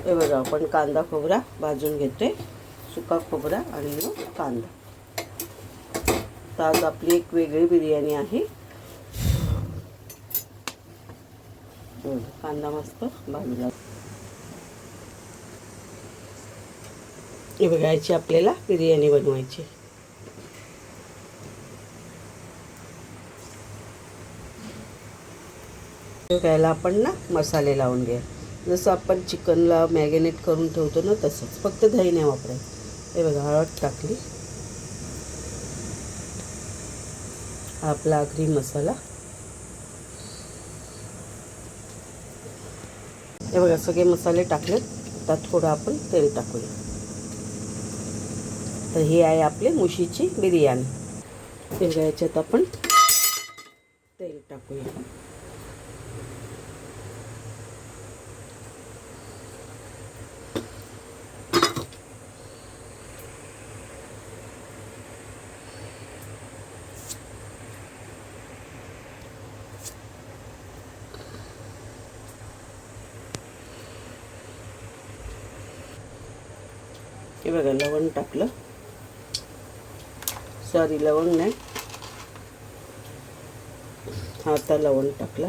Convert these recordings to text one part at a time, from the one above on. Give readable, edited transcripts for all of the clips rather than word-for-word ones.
हे बघा आपण कांदा खोबरा भाजून घेतोय, सुका खोबरा आणि मग कांदा. तर आज आपली एक वेगळी बिर्याणी आहे. कांदा मस्त भाजला. हे बघा याची आपल्याला बिर्याणी बनवायची. याला आपण ना मसाले लावून घ्या, जसं आपण चिकनला मॅरिनेट करून ठेवतो ना तसंच, फक्त दही नाही वापरायचं. हे बघा हळद टाकली, आपला आगरी मसाला. हे बघा सगळे मसाले टाकलेत. आता थोडं आपण तेल टाकूया. तर ही आहे आपली मुशीची बिर्याणी. हे बघा याच्यात आपण तेल टाकूया. हे बघा लवंग टाकलं, सॉरी लवंग नाही, आता लवंग टाकला,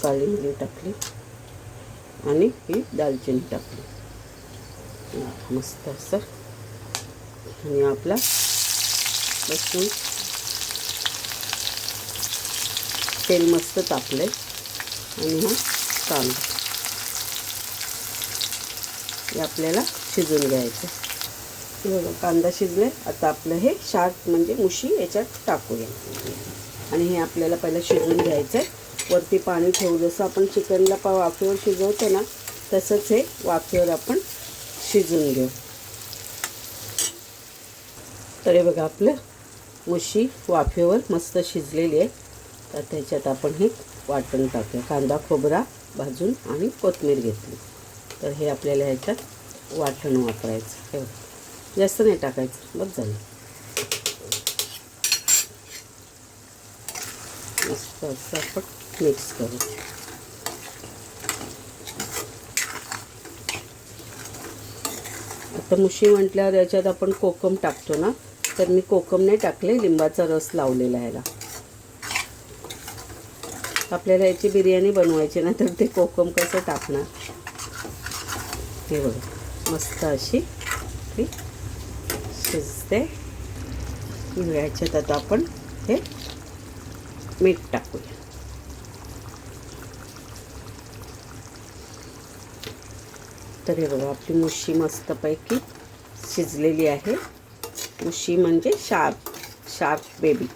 काळी मिरी टाकली आणि ही दालचिनी टाकली. मस्त असं. आणि आपला लसूण, तेल मस्त तापलंय आणि हा कांदा हे आपल्याला शिजून घ्यायचं. बघा कांदा शिजले. आता आपलं हे शार्क म्हणजे मुशी याच्यात टाकूया आणि हे आपल्याला पहिलं शिजवून घ्यायचं आहे. वरती पाणी ठेवू, जसं आपण चिकनला वाफेवर शिजवतो ना तसंच हे वाफेवर आपण शिजवून घेऊ. तर हे बघा आपलं मुशी वाफेवर मस्त शिजलेली आहे. तर त्याच्यात आपण हे वाटण टाकूया. कांदा खोबरा भाजून आणि कोथिंबीर घेतली. तर हे आपल्याला ह्याच्यात वाटण वापरायचं. हे जास्त नाही टाकायचं, बस झालं. मस्त असं आपण मिक्स करू. आता मुशी म्हटल्यावर याच्यात आपण कोकम टाकतो ना, तर मी कोकम नाही टाकले, लिंबाचा रस लावलेला आहे. आपल्याला याची बिर्याणी बनवायची ना, तर ते कोकम कसं टाकणार. हे बघा मस्त अशी ती शिजते. याच्यात आता आपण हे मीठ टाकूया. तर हे बघा आपली मुशी मस्तपैकी शिजलेली आहे. मुशी म्हणजे शार्क बेबी.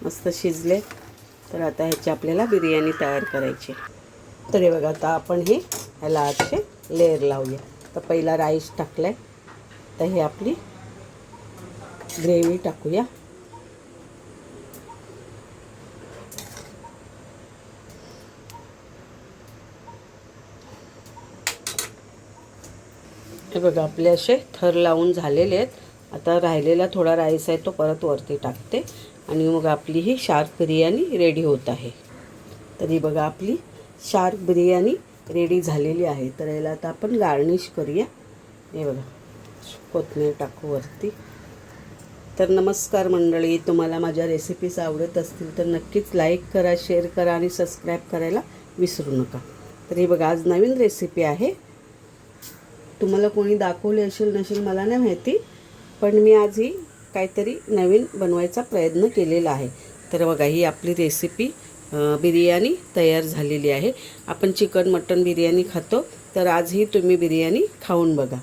मस्त शिजले. तर आता ह्याची आपल्याला बिर्याणी तयार करायची. तर हे बघा आता आपण हे ह्याला असे लेअर लावूया. तर पहिला राईस टाकलाय, तर हे आपली ग्रेव्ही टाकूया. हे बघा आपले असे थर लावून झालेले आहेत. आता राहिलेला थोडा राईस आहे तो परत वरती टाकते आणि मग आपली ही शार्क बिर्याणी रेडी होत आहे. तर ही बघा आपली शार्क बिर्याणी रेडी झालेली आहे. तर याला आता आपण गार्निश करूया. हे बघा कोथिंबीर टाकू वरती. तर नमस्कार मंडळी, तुम्हाला माझ्या रेसिपीज आवडत असतील तर नक्कीच लाईक करा, शेअर करा आणि सबस्क्राईब करायला विसरू नका. तर ही बघा आज नवीन रेसिपी आहे. तुम्हाला कोणी दाखवली असेल नसेल मला नाही माहिती, पण मी आज ही काहीतरी नवीन बनवायचा प्रयत्न केलेला आहे. तर बघा ही आपली रेसिपी बिर्याणी तयार झालेली आहे. आपण चिकन मटन बिर्याणी खातो, तर आज ही तुम्ही बिर्याणी खाऊन बघा.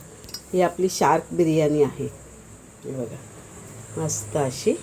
ही आपली शार्क बिर्याणी आहे. बघा मस्त अशी